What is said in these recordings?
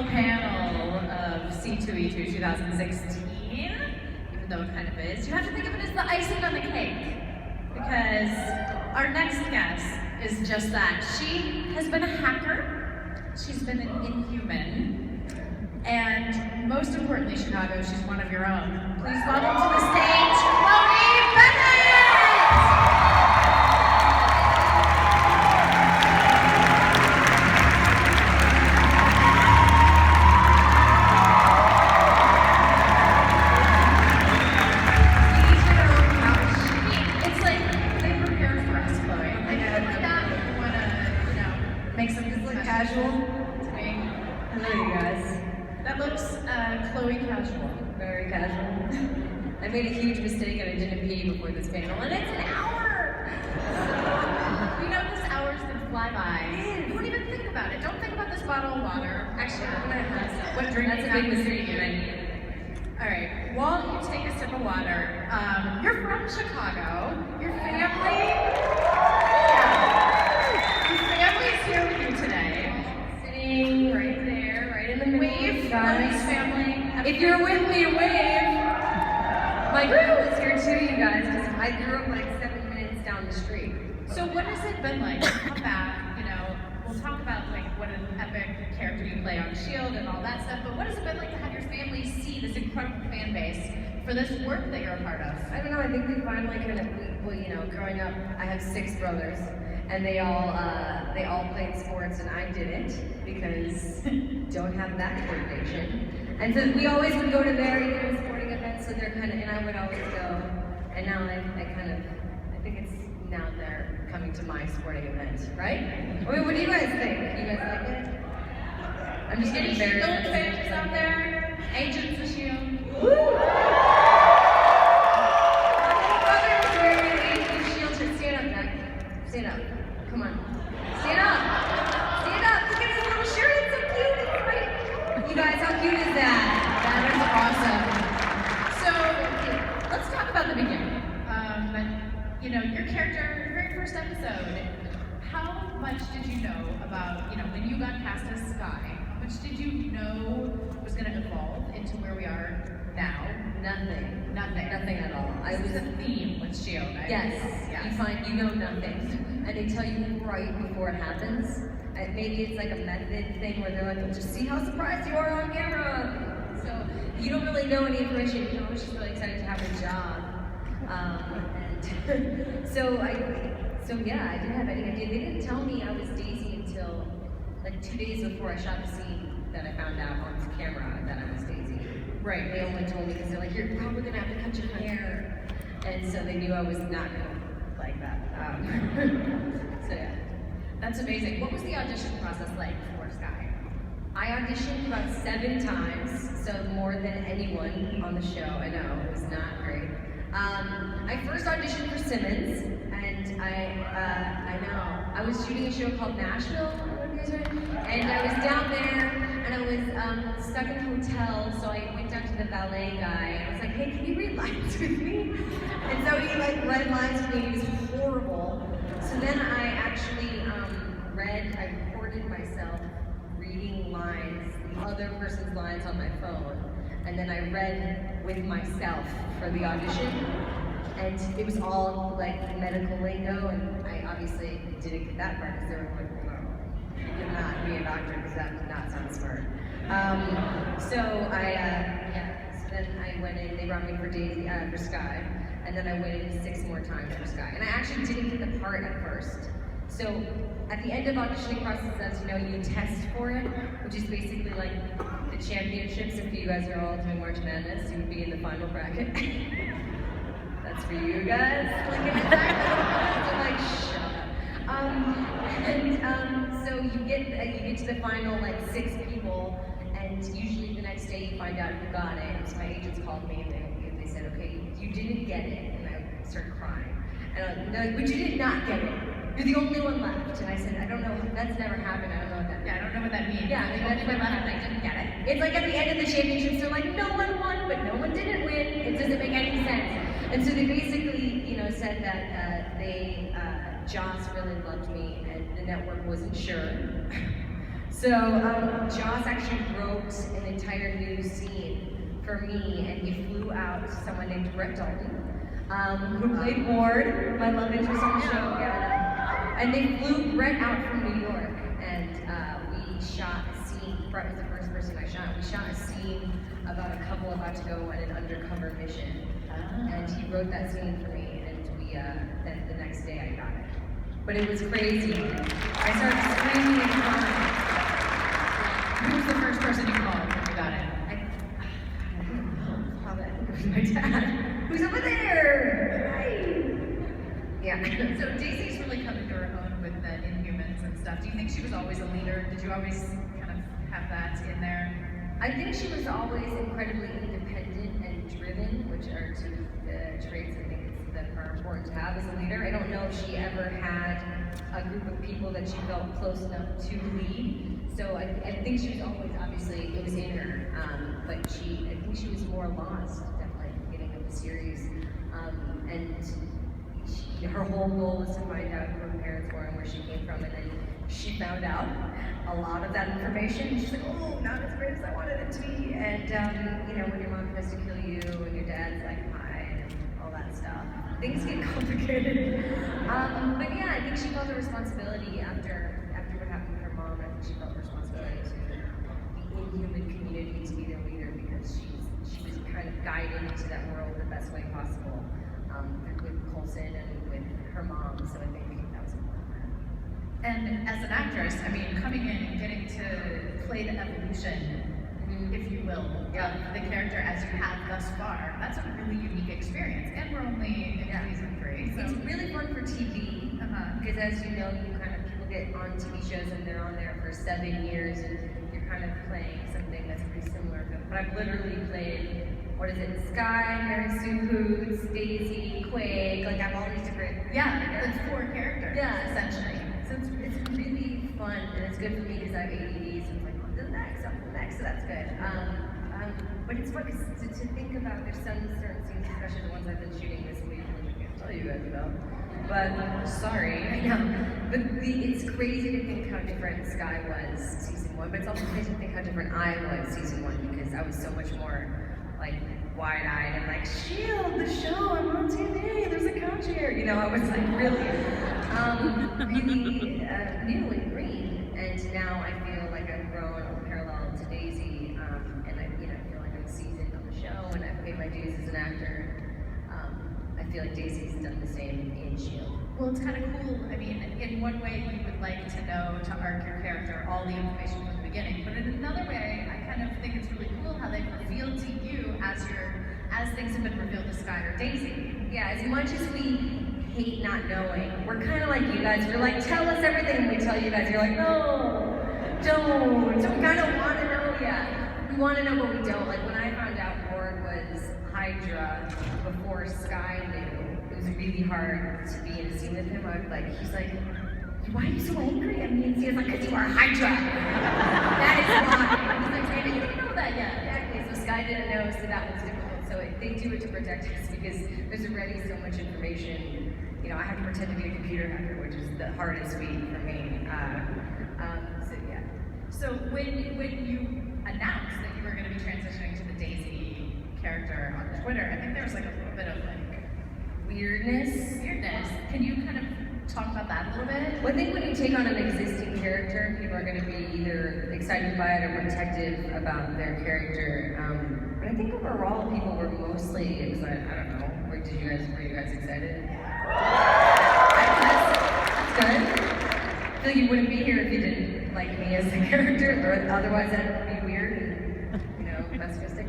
panel of C2E2 2016, even though it kind of is. You have to think of it as the icing on the cake, because our next guest is just that. She has been a hacker, she's been an inhuman, and most importantly, Chicago, she's one of your own. Please welcome to the stage, Chloe Bennet! Casual. Hello, you guys. That looks Chloe casual. Very casual. I made a huge mistake and I didn't pee before this panel, and it's an hour! You know, this hour's gonna fly by. Don't even think about it. Don't think about this bottle of water. Actually, I'm gonna have what drink. That's a big mistake, and I need it. Alright, while you take a sip of water, you're from Chicago. Your family. Your family's here with you today. Right there, right in the middle. Wave, Chloe's family. If you're with me, wave! My girl is here too, you guys, because I grew up like 7 minutes down the street. So what has it been like to come back, we'll talk about like what an epic character you play on S.H.I.E.L.D. and all that stuff, but what has it been like to have your family see this incredible fan base for this work that you're a part of? I don't know, I think we finally kind of, growing up, I have 6 brothers. And they all played sports, and I didn't because don't have that coordination. And so we always would go to their sporting events, so they're kind of, and I would always go. And now I think it's now they're coming to my sporting event, right? I mean, what do you guys think? You guys like it? I'm just getting embarrassed. S.H.I.E.L.D. fans out there, agents of S.H.I.E.L.D. Woo! Stand up. Come on. Stand up. Stand up. Look at his little shirt. It's so cute. It's great. You guys, how cute is that? That is awesome. So, let's talk about the beginning. Your character, your very first episode, how much did you know about, when you got cast as Sky, how much did you know was going to evolve into where we are now? Nothing. Nothing at all. This is a theme with S.H.I.E.L.D. Yes. You know nothing. And they tell you right before it happens. And maybe it's like a method thing where they're like, well, just see how surprised you are on camera. So you don't really know any information. I was just really excited to have a job. I didn't have any idea. They didn't tell me I was Daisy until like 2 days before I shot the scene that I found out on camera that I was Daisy. Right. They only told me because they're like, you're probably gonna have to cut your hair. And so they knew I was not gonna like that. So yeah. That's amazing. What was the audition process like for Sky? I auditioned about 7 times, so more than anyone on the show. I know, it was not great. I first auditioned for Simmons, and I was shooting a show called Nashville, and I was down there, and I was stuck in a hotel, so I went down to the valet guy, and I was like, hey, can you read lines with me? And so he read lines with me, and he was horrible. So then I actually I recorded myself reading lines, the other person's lines on my phone, and then I read with myself for the audition. And it was all like medical lingo, and I obviously didn't get that part because they were like, no, you cannot be a doctor because that did not sound smart. So then I went in, they brought me for Sky, and then I went in 6 more times for Sky. And I actually didn't get the part at first. So at the end of auditioning process, as you know, you test for it, which is basically like the championships. If you guys are all doing March Madness, you would be in the final bracket. That's for you guys. Like, shut up. So you get to the final 6 people, and usually the next day you find out who got it. So my agents called me and they said, okay, you didn't get it, and I started crying. And they're like, but you did not get it. You're the only one left. And I said, I don't know, that's never happened. I don't know what that means. Yeah, I don't know what that means. Yeah, the only one left, I didn't get it. It's like at the end of the championships, they're like, no one won, but no one didn't win. It doesn't make any sense. And so they basically, said that Joss really loved me, and the network wasn't sure. So Joss actually wrote an entire new scene for me, and he flew out to someone named Brett Dalton, who played Ward, my love interest on the show. Yeah. And they flew Brett out from New York, and we shot a scene. Brett was the first person I shot. We shot a scene about a couple about to go on an undercover mission, and he wrote that scene for me. And we then the next day I got it. But it was crazy. I started screaming and crying. Who was the first person you called when you got it? I don't know. Probably I think it was my dad. Who's over there? Hi. Yeah. So Daisy's really come into her own with the Inhumans and stuff. Do you think she was always a leader? Did you always kind of have that in there? I think she was always incredibly independent and driven, which are two traits I think that are important to have as a leader. I don't know if she ever had a group of people that she felt close enough to lead. So I think she was always, obviously, it was in her, but I think she was more lost, definitely, at the beginning of the series. Her whole goal was to find out who her parents were and where she came from, and then she found out a lot of that information. She's like, oh, not as great as I wanted it to be. And, when your mom tries to kill you and your dad's like, hi, and all that stuff, things get complicated. But yeah, I think she felt a responsibility after what happened with her mom. I think she felt a responsibility to the Inhuman community to be their leader because she was kind of guided into that world the best way possible with Coulson and with her mom. So I think that was important. And as an actress, I mean, coming in and getting to play the evolution, if you will, of the character as you have thus far, that's a really unique experience. And we're only in season 3. So it's really fun for TV, because as you know, people get on TV shows and they're on there for 7 years, and you're kind of playing something that's pretty similar. But I've literally played, Sky, Mary Sue Hoots, Daisy, Quake, like I have all these different... Yeah, it's 4 characters, essentially. So it's really fun, and it's good for me because I have ADD, so it's like, on to the next, so that's good. But it's fun to think about, there's some certain scenes, especially the ones I've been shooting this week, which I can't tell you guys about. But, sorry, I know. But it's crazy to think how different Sky was season 1, but it's also crazy to think how different I was season 1, because I was so much more, like, wide-eyed and like, Shield, the show, I'm on TV, there's a couch here. I was like really new and green. And now I feel like I've grown parallel to Daisy, and I feel like I'm seasoned on the show, and I've paid my dues as an actor. I feel like Daisy's done the same in Shield. Well, it's kind of cool. I mean, in one way, you would like to know, to arc your character, all the information from the beginning. But in another way, I kind of think it's really cool how they've revealed to you as things have been revealed to Sky or Daisy. Yeah, as much as we hate not knowing, we're kind of like you guys. We're like, tell us everything. We tell you guys, you're like, no, don't. So we kind of want to know, We want to know, but we don't. Like when I found out Ward was Hydra before Sky knew, it was really hard to be in a scene with him. He's like, why are you so angry at me? And he's like, because you are Hydra. That is why. He's like, Brandon, you didn't know that yet. Exactly. So Sky didn't know, so that was difficult. So they do it to protect us because there's already so much information. I have to pretend to be a computer hacker, which is the hardest feat for me. So when you announced that you were going to be transitioning to the Daisy character on Twitter, I think there was like a little bit of like weirdness. Can you kind of talk about that a little bit? Well, I think when you take on an existing character, people are going to be either excited by it or protective about their character. But I think overall, people were mostly excited. I don't know. Were you guys excited? That's good. I feel like you wouldn't be here if you didn't like me as a character, or otherwise that would be weird and masochistic.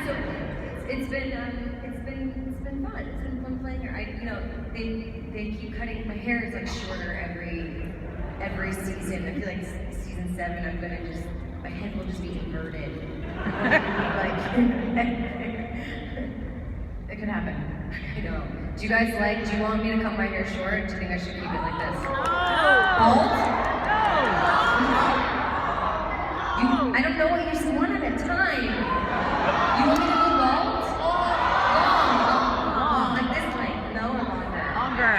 So it's been fun. It's been fun playing her. They keep cutting. My hair is like shorter every season. I feel like season 7, my head will just be inverted. It could happen. I know. Do you want me to cut my hair short? Do you think I should keep it like this? No! Bald? No! I don't know what you want at a time. You want me to go bald? Long. Like this length? No, or longer? Longer.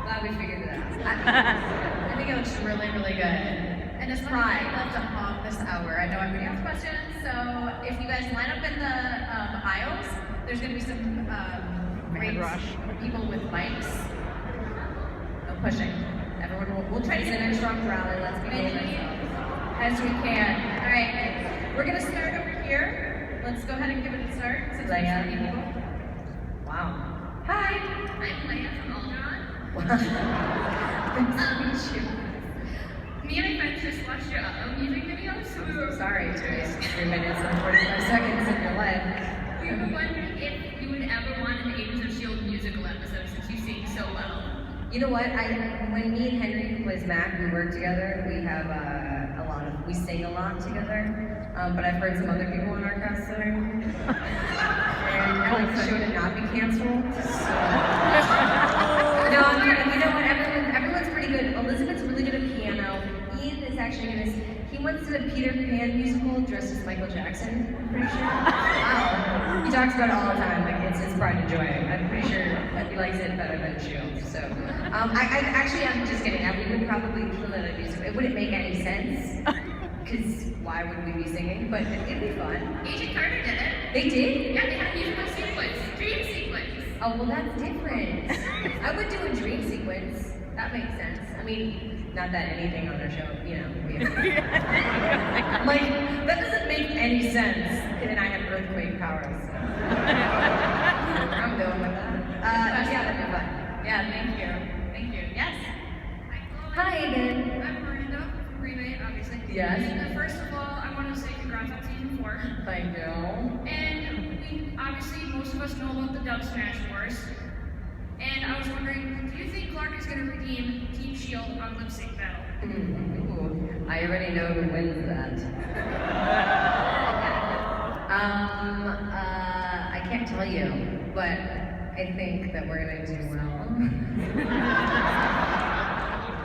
Glad we figured it out. I think it looks really, really good. And as much as I love to hog this hour, I know everybody has questions, so if you guys line up in the aisles, there's going to be some great people with mics. No pushing. Everyone we'll try to get in a strong rally. Let's be as we can. All right, we're going to start over here. Let's go ahead and give it a start. Since there's so many people. Wow. Hi. I'm Leia from Alderaan. Nice to meet you. Me and my friends just watched your music video, so we were sorry to waste 3 minutes and 45 seconds of your life. We were wondering if you would ever want an Agents of S.H.I.E.L.D. musical episode since you sing so well. You know what? When me and Henry, who plays Mac, we work together. We have we sing a lot together. But I've heard some other people in our cast sing, and I like the show to not be canceled. So. No, I'm kidding. You know what? Everyone's pretty good. Elizabeth's really good at piano. Ian is actually he wants to do a Peter Pan musical dressed as Michael Jackson. I'm pretty sure. Wow. He talks about it all the time. Like it's his pride and joy. I'm pretty sure he likes it better than S.H.I.E.L.D. So, I'm just kidding. We would probably kill it at a musical. It wouldn't make any sense. Because why would we be singing? But it'd be fun. Agent Carter did it. They did? Yeah, they had a musical sequence, dream sequence. Oh, well, that's different. I would do a dream sequence. That makes sense. I mean, not that anything on our show, you know. Like, that doesn't make any sense. And I have earthquake powers. So. I'm going with that. Yeah, that'd be fun. Yeah, thank you. Thank you. Yes? Hi again. I'm Miranda from Remake, obviously. Yes. And first of all, I want to say congrats on season 4. Thank you. And obviously, most of us know about the Dub Smash Wars. And I was wondering, do you think Clark is going to redeem Team S.H.I.E.L.D. on Lip Sync Battle? Ooh, I already know who wins that. I can't tell you, but I think that we're going to do well.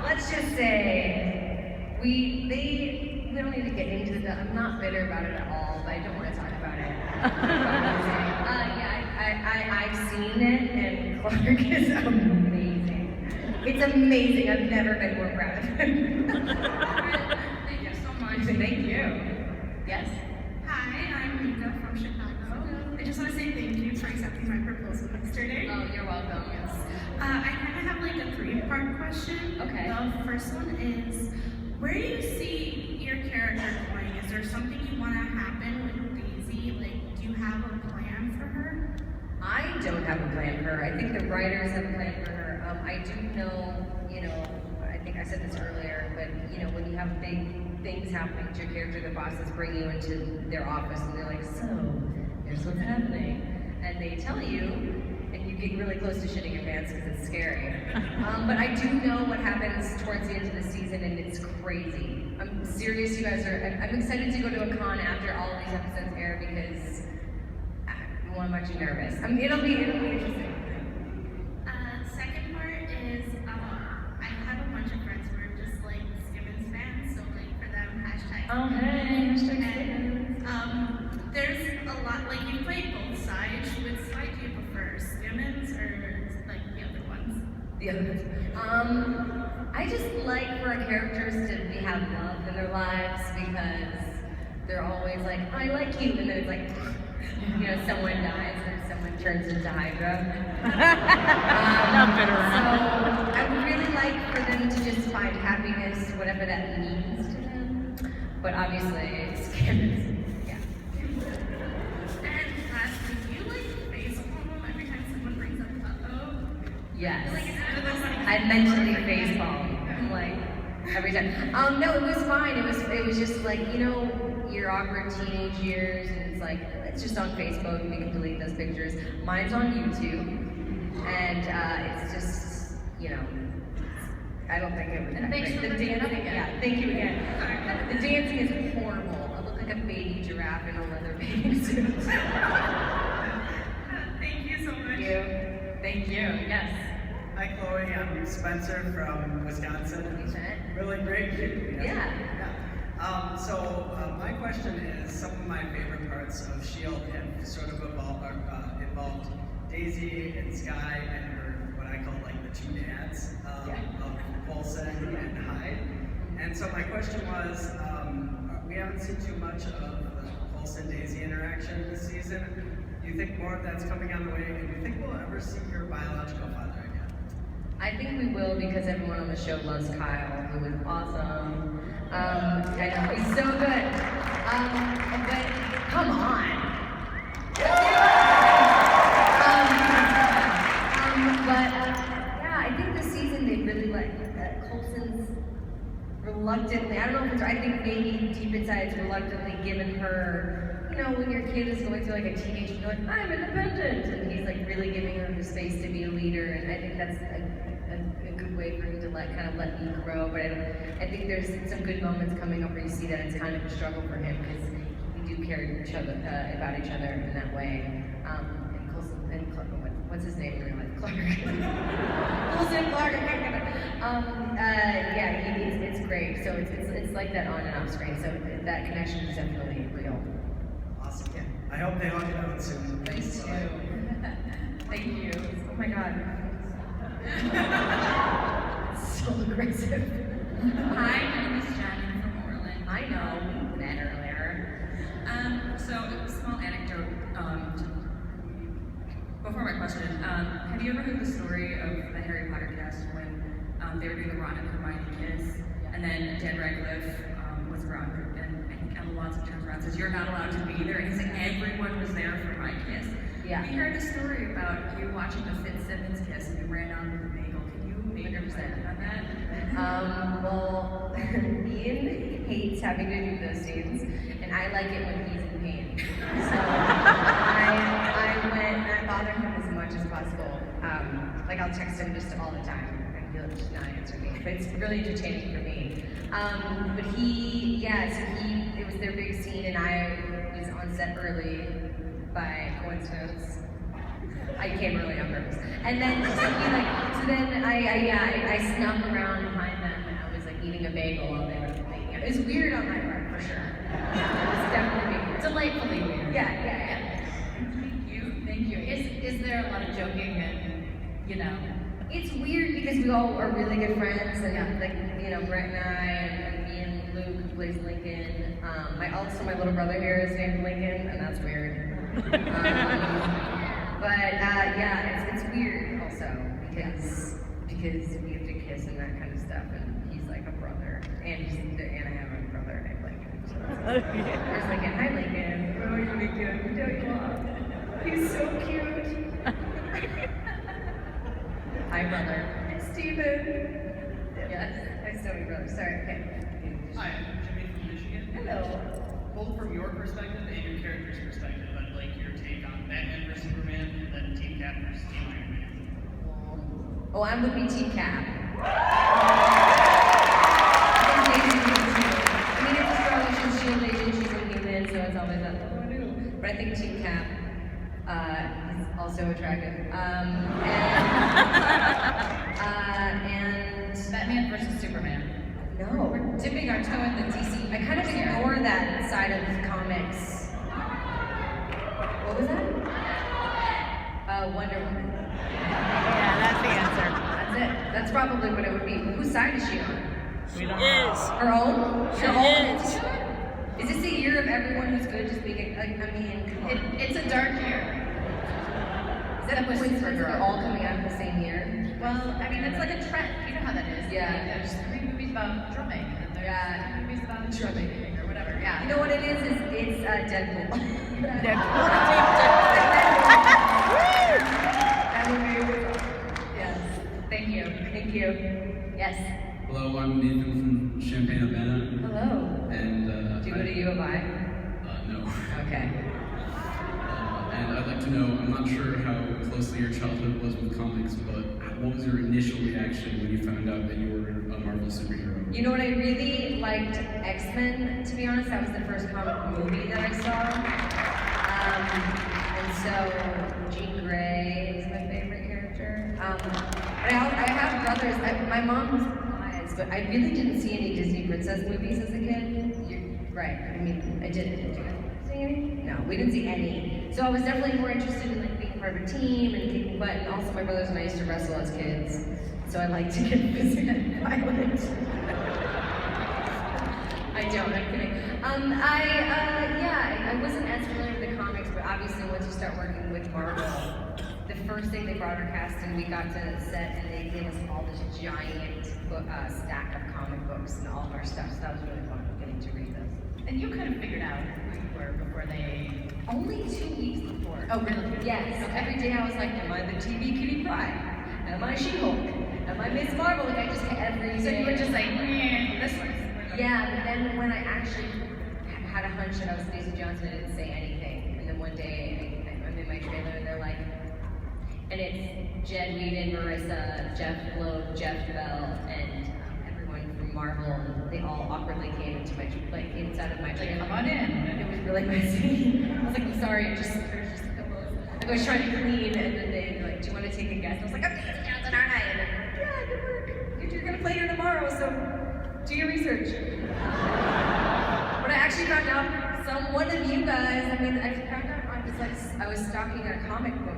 Let's just say we don't need to get into the. I'm not bitter about it at all, but I don't want to talk about it. I've seen it, and Clark is amazing. It's amazing. I've never been more proud of him. Thank you so much. Thank you. Yes? Hi, I'm Mika from Chicago. I just want to say thank you for accepting my proposal yesterday. Oh, you're welcome. I kind of have like a 3-part question. Okay. The first one is, where do you see your character going? Is there something you want to happen with Daisy? Like, do you have a plan for her? I don't have a plan for her. I think the writers have a plan for her. I do know, I think I said this earlier, but when you have big things happening to your character, the bosses bring you into their office and they're like, so, here's what's happening. And they tell you, and you get really close to shitting your pants because it's scary. But I do know what happens towards the end of the season, and it's crazy. I'm serious, you guys I'm excited to go to a con after all of these episodes air because I'm actually nervous. It'll be interesting. Second part is, I have a bunch of friends who are just like Skimmins fans, so like for them, hashtag. Oh, hey, hashtag and there's a lot, like you played both sides. Which side do you prefer, Skimmins or like the other ones? The other ones. I just like for our characters to have love in their lives because they're always like, I like you, and then it's like, someone dies or someone turns into Hydra. Not bitter. So I would really like for them to just find happiness, whatever that means to them. But obviously, it's yeah. And lastly, do you like face palm every time someone brings up uh-oh? Yes. Like it's one of those like I mentally facepalm. I'm like every time. No, it was fine. It was just like your awkward teenage years, and it's like it's just on Facebook, and we can delete those pictures. Mine's on YouTube, and it's just I don't think it was that thanks great. for The bringing it up dancing, again. yeah, thank you again. The dancing is horrible. I look like a baby giraffe in a leather bathing suit. Thank you so much. Thank you. Yes. Hi Chloe, I'm Spencer from Wisconsin. Really great kid. Yeah. My question is, some of my favorite parts of S.H.I.E.L.D. have sort of involved Daisy and Skye and her, what I call like the two dads of Coulson and Hyde. And so my question was, we haven't seen too much of the Olsen-Daisy interaction this season. Do you think more of that's coming on the way? And do you think we'll ever see your biological father again? I think we will because everyone on the show loves Kyle, who is awesome. I know, he's so good. But come on. Yeah, I think this season they really Coulson's reluctantly, I don't know if it's, I think maybe deep inside it's reluctantly given her, you know, when your kid is going through like a teenage, you're like, I'm independent, and he's like really giving her the space to be a leader, and I think that's a good way for him to let me grow. But I think there's some good moments coming up where you see that it's kind of a struggle for him because we do care about each other in that way. And Coulson and Clark, what's his name in real life? Clark. Coulson Clark. Yeah, it's great. So it's like that on and off screen. So that connection is definitely real. Awesome. Yeah. I hope they all get out soon. Thanks too. Thank you. Oh my God. So aggressive. Hi, my name is Jen from Orland. I know, we met earlier. So, small anecdote. Before my question, have you ever heard the story of the Harry Potter cast when they were doing the Ron and Hermione kiss, and then Dan Radcliffe was around, and I think Emma Watson turns around and says, "You're not allowed to be there," and he's like, "Everyone was there for my kiss." Yeah. We heard a story about you watching the Fitzsimmons kiss, and you ran down with a bagel. Can you make your percent on that? Well, Ian hates having to do those scenes, and I like it when he's in pain. So I bother him as much as possible. Like I'll text him just all the time, and he'll just not answer me. But it's really entertaining for me. But it was their big scene, and I was on set early by coincidence. I came early on purpose. And then I snuck around behind them and I was like eating a bagel while they were making it. It was weird on my part, for sure. Yeah, it was definitely weird. Delightfully weird. Yeah. Thank you. Is there a lot of joking and, you know? It's weird because we all are really good friends and like, you know, Brett and I and me and Luke who plays Lincoln. My little brother here is named Lincoln, and that's weird. It's weird also because we have to kiss and that kind of stuff, and he's like a brother, and I have a brother named Lincoln. So there's Lincoln. Hi Lincoln. Oh, you're Lincoln. He's so cute. Hi brother. Hi Steven. Yes. Hi Stony brother. Sorry. Okay. Hi, I'm Jimmy from Michigan. Hello. Both from your perspective and your character's perspective, I'd like your take on Batman vs Superman and then Team Cap versus Team Iron Man. Oh, I'm with Team Cap. I mean, it's a strong, she's shield agent, she's inhuman, so it's always like, oh no. But I think Team Cap is also attractive. And Batman versus Superman. no. We're dipping our toe in the DC. I kind of ignore that side of comics. What was that? Wonder Woman. Yeah, that's the answer. That's it. That's probably what it would be. Whose side is she on? We don't know. Her own? She Her own? is. Is this the year of everyone who's good just being like, I mean, come on. It's a dark year. Is that a coincidence that they're all coming out in the same year? Well, I mean, it's like a trend. You know how that is. Yeah. Like, there's 3 movies about drumming, and there's 3 movies about drumming, or whatever. Yeah. You know what it is? It's Deadpool. Yes. Thank you. Thank you. Yes. Hello, I'm Nathan from Champaign Bennet. Hello. And Do you go to U of I? no. Okay. And I'd like to know, I'm not sure how closely your childhood was with comics, but what was your initial reaction when you found out that you were a Marvel superhero? You know what, I really liked X-Men, to be honest. That was the first comic movie that I saw. And so Jean Grey is my favorite character. But I have brothers. My mom was biased, but I really didn't see any Disney princess movies as a kid. You're right. I mean, I didn't. Did you guys see any? No, we didn't see any. So I was definitely more interested in like being part of a team and kicking butt. And also, my brothers and I used to wrestle as kids, so I like to get physically violent. don't. I'm kidding. I wasn't as familiar with the comics, but obviously once you start working with Marvel, the first thing they brought our cast and we got to the set and they gave us all this giant stack of comic books and all of our stuff. So that was really fun getting to read those. And you kind of figured out who you were before they. Only 2 weeks before. Oh, really? Yes. So every day I was like, am I the TV Kitty Pryde? Am I She-Hulk? Am I Miss Marvel? Like I just every day. So you were just like, this one. Yeah, but then when I actually had a hunch that I was Daisy Johnson, I didn't say anything. And then one day I'm in my trailer and they're like, and it's Jed Whedon, Marissa, Jeff Loeb, Jeff Bell, and everyone from Marvel, and they all awkwardly came into my inside of my trailer. Come on in. It was really messy. I was like, I'm sorry, there's just a couple of. Like I was trying to clean, and then they were like, do you want to take a guess? I was like, I'm Daisy Johnson, aren't I? And they're like, yeah, good work. You're gonna play here tomorrow, so do your research. But I actually found out one of you guys. I found out I was stalking a comic book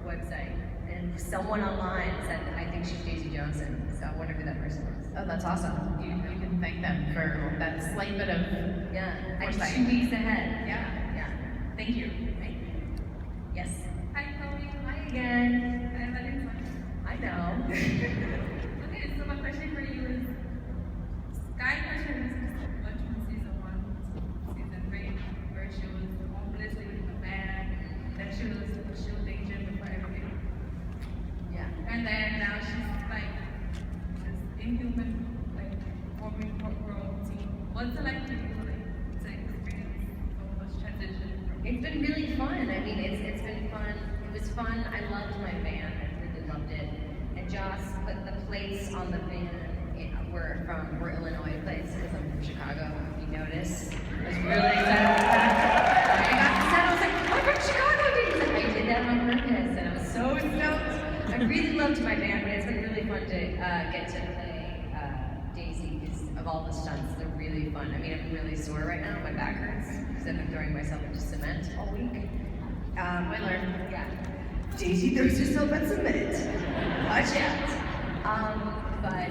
website, and someone online said, I think she's Daisy Johnson. So I wonder who that person was. Oh, that's awesome. You can thank them for that slight bit of I'm foresight. 2 weeks ahead. Yeah. Thank you. Yes. Hi, Chloe. Hi again. I'm Alexa. I know. Okay, so my question for you is, Sky Passion is much from season 1 to season 3, where she was homeless, living in a bag, then she was danger before everything. Yeah. And then now she's like this inhuman, like performing role routine. What's it like for you, like, to experience so much transition? It's been really fun. I mean, it's been fun. It was fun. I loved my van. I really loved it. And Joss put the plates on the van. We're Illinois plates because I'm from Chicago. If you notice, I was really excited about that. I got to set. I was like, I'm from Chicago, dude. He's like, I did that on purpose, and I was so stoked. I really loved my band, but it's been really fun to get to play Daisy because of all the stunts. They're really fun. I mean, I'm really sore right now. My back hurts because I've been throwing myself into cement all week. Yeah. Daisy throws herself at cement. Watch out. But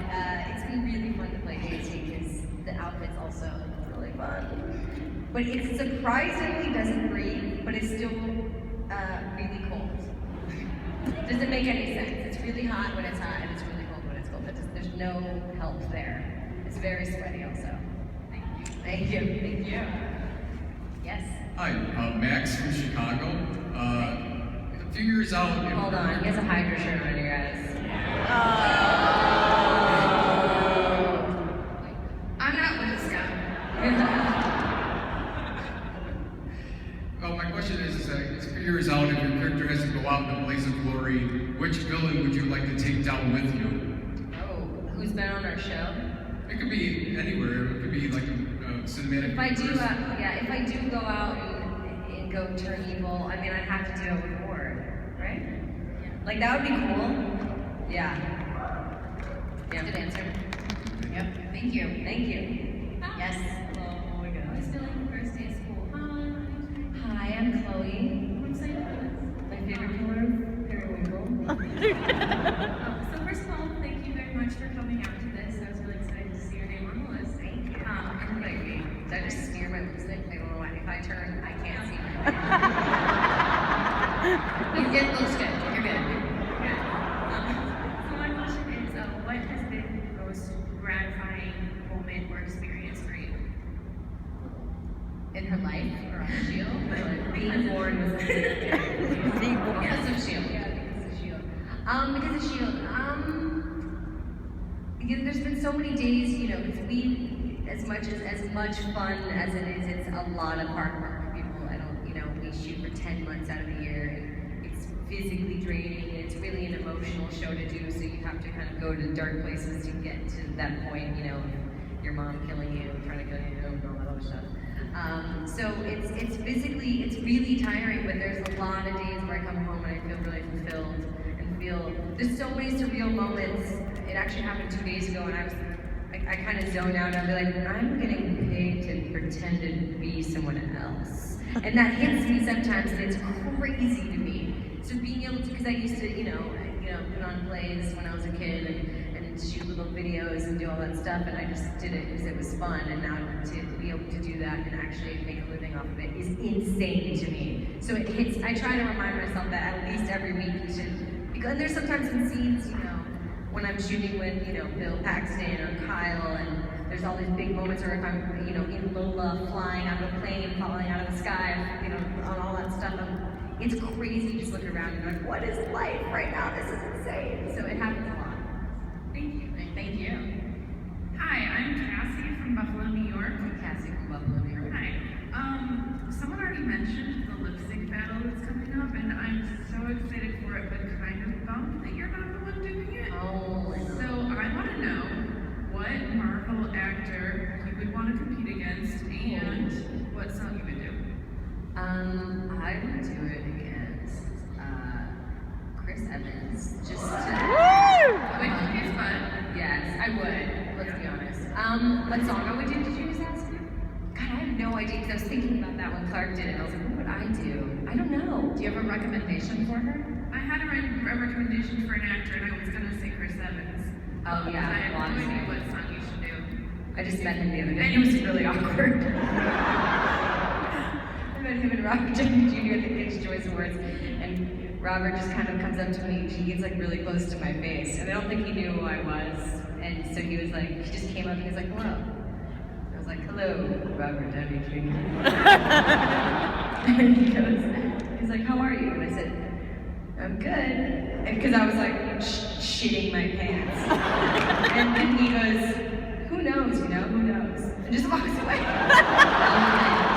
it's been really fun to play Daisy because the outfit's also really fun. But it surprisingly doesn't breathe, but it's still really cold. Doesn't make any sense. It's really hot when it's hot, and it's really cold when it's cold. There's no help there. It's very sweaty also. Thank you. Thank you. Yes. Hi, Max from Chicago. A few years out. Hold on, he has a Hydra shirt on, you guys. I'm not with this guy. Well, my question is it's a few years out, if your character has to go out in a blaze of glory, which villain would you like to take down with you? Oh, who's been on our show? It could be anywhere. It could be like a cinematic. If I do go out and go turn evil, I mean, I'd have to do it with Ward, right? Yeah. Like, that would be cool. Yeah. Good answer. Yep. Thank you. Thank you. Yes. Hello. Oh my God. I was feeling the first day of school. Hi, I'm Chloe. I'm excited for this. My favorite color, periwinkle. So first of all, thank you very much for coming out to this. I was really excited to see your name on the list. Thank you. Everybody me. Did I just smear my lipstick? I don't know why. If I turn, I can't see my You get looks good. You're good. So my question is, what has been the most gratifying moment or experience for you? In her life or on the shield? being born was Because of shield. Yeah, because of Shield. Because of Shield. Because there's been so many days, you know, because as much fun as it is, it's a lot of hard work for people. We shoot for 10 months out of the year, and it's physically draining, and it's really an emotional show to do, so you have to kind of go to dark places to get to that point, your mom killing you, trying to kill you, and all that other stuff. So it's physically, it's really tiring, but there's a lot of days where I come home and I feel really fulfilled and there's so many surreal moments. It actually happened 2 days ago, and I kind of zone out and I'll be like, I'm getting paid to pretend to be someone else. And that hits me sometimes, and it's crazy to me. So being able to, because I used to, put on plays when I was a kid and shoot little videos and do all that stuff, and I just did it because it was fun, and now to be that and actually make a living off of it is insane to me. So it hits, I try to remind myself that at least every week because there's sometimes in scenes, when I'm shooting with, Bill Paxton or Kyle, and there's all these big moments, or if I'm, in Lola flying out of a plane, falling out of the sky, on all that stuff, it's crazy to just look around and like, what is life right now? This is insane. So it happens a lot. Thank you. Thank you. Hi, I'm Cassie from Buffalo, New York. Cassie from Buffalo, New York. Hi. Someone already mentioned the lip sync battle that's coming up, and I'm so excited for it, but kind of bummed that you're not the one doing it. Oh, So I want to know what Marvel actor you would want to compete against, and what song you would do. I would do it against Chris Evans. Just to. Which is fun. Yes, I would. Let's be honest. What song I would do? Did you just ask me? God, I have no idea because I was thinking about that when Clark did it. I was like, what would I do? I don't know. Do you have a recommendation for her? I had a recommendation for an actor, and I was going to say Chris Evans. Oh yeah, I have no honestly. idea what song you should do. I just met him the other day. It was really awkward. I met him and Robert Downey Jr. at the Kids' Choice Awards, and Robert just kind of comes up to me. He gets like really close to my face, and I don't think he knew who I was. And so he was like, he just came up and he was like, hello. I was like, hello, Robert Downey Jr. And he's like, how are you? And I said, I'm good. Because I was like shitting my pants. And then he goes, who knows, who knows? And just walks away.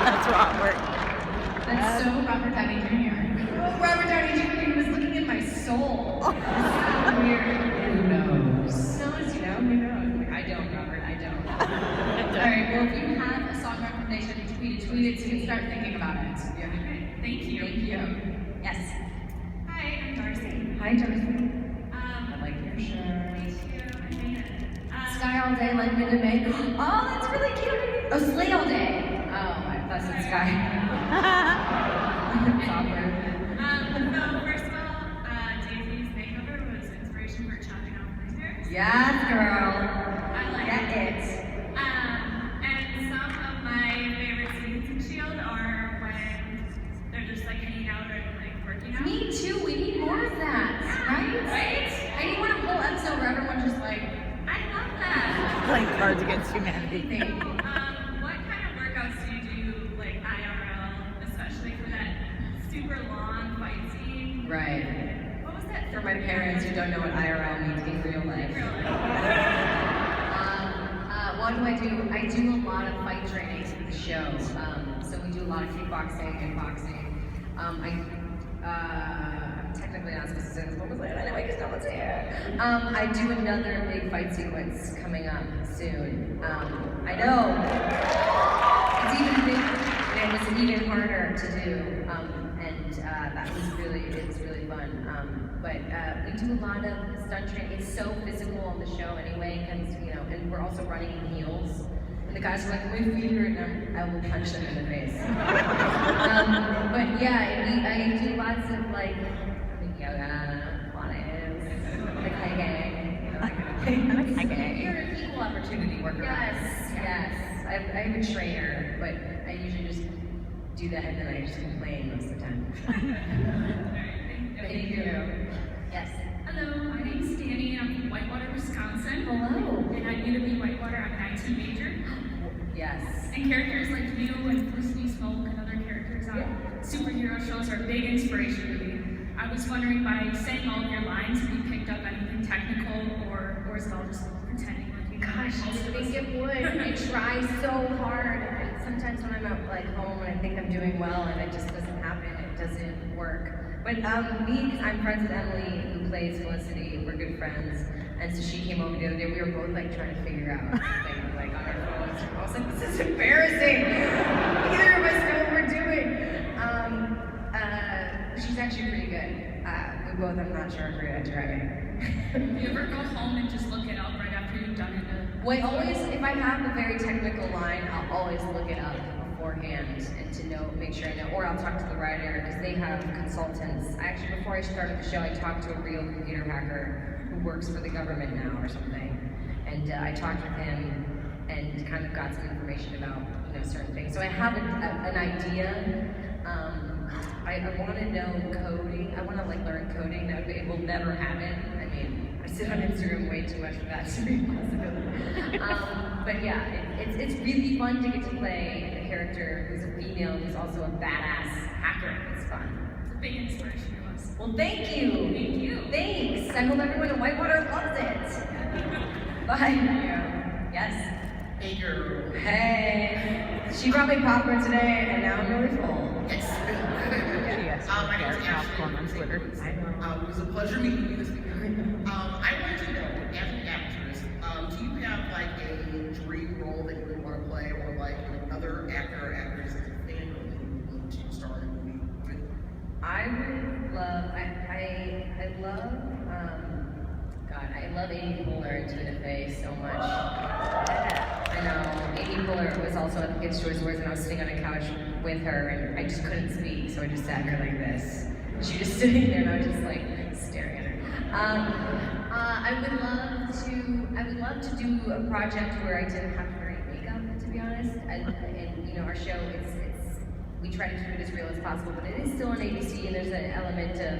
That's Robert. That's so Robert Downey Jr. Oh, Robert Downey Jr. He was looking in my soul. It's so weird. Who knows? Who knows, who knows? I'm like, I don't, Robert, I don't. Alright, well if you have a song recommendation, tweet it so you can start thinking about it. Yeah. Thank you. Thank you. Yes. Hi, I'm Darcy. Hi, Darcy. I Um, like your shirt. me too. I made it. Sky all day, like Minda May. Oh, that's really cute. Oh, Slay all day. Oh, I thought it said Sky. It's awkward. So first of all, Daisy's makeover was inspiration for chopping off my hair. Yes, girl. I like Get it. it. And some of my favorite scenes in S.H.I.E.L.D. are when they're just like hanging out or like working out. Me too. We need more of that, right? Right? I need one a whole episode where everyone's just like, I love that. Playing Cards Against Humanity. What kind of workouts do you do, like IRL, especially for that super long fight scene? right. What was that? For my parents who don't know what IRL means in real life. What do? I do a lot of fight training for the show. So we do a lot of kickboxing and boxing. I'm technically not supposed to say this, but anyway, because no one's here. I do another big fight sequence coming up soon. I know. It's even big, and it was even harder to do. That was really fun. But we do a lot of stunt training. It's so physical on the show anyway, because and we're also running in heels. And the guys are like, my feet hurt, and I will punch them in the face. But yeah, I do lots of like yoga, Pilates, like hiking. You're an equal opportunity worker. Yes. I have a trainer, but I usually just do that and then I just complain most of the time. Thank you. Yes. Hello, my name's Danny. I'm from Whitewater, Wisconsin. Hello. And I'm new to be Whitewater. I'm an IT major. Yes. And characters like you and Felicity Smoke and other characters on superhero shows are a big inspiration to me. I was wondering, by saying all of your lines, have you picked up anything technical, or is it all just pretending like you know? Gosh, I think it would. I try so hard. And sometimes when I'm at home and I think I'm doing well and it just doesn't happen, it doesn't work. But because I'm friends with Emily, who plays Felicity, we're good friends. And so she came over the other day. We were both trying to figure out things on our phones. I was like, this is embarrassing. Neither of us know what we're doing. She's actually pretty good. We both, I'm not sure, are great at driving. Do you ever go home and just look it up right after you've done it? Well, always, if I have a very technical line, I'll always look it up beforehand and to make sure I know. Or I'll talk to the writer because they have consultants. Actually, before I started the show, I talked to a real computer hacker who works for the government now or something. And I talked with him and kind of got some information about certain things. So I have an idea. I want to know coding. I want to like learn coding. It will never happen. I mean, I sit on Instagram way too much for that to be a possibility. But yeah, it's really fun to get to play a character who's a female who's also a badass hacker. It's fun. It's a big inspiration to us. Well, thank you. Thank you. Thanks. I hope everyone in Whitewater loves it. Bye. Yes. Hey girl. Hey. She brought me popcorn today, and now I'm really full. Yes. She has my name's popcorn on Ashley. Twitter. It was a pleasure meeting you this weekend. I wanted to know, as an actress, do you have like a dream role that you would want to play, or like another actor or actress as a fan that you would love to star in a movie with? I would love, God, I love Amy Poehler and Tina Fey so much. I know, Amy Poehler was also at the Kids' Choice Awards, and I was sitting on a couch with her, and I just couldn't speak, so I just sat here like this. She was sitting there, and I was just like staring at her. I would love to do a project where I didn't have to wear any makeup, to be honest. And you know, our show, we try to keep it as real as possible, but it is still on ABC, and there's an element of,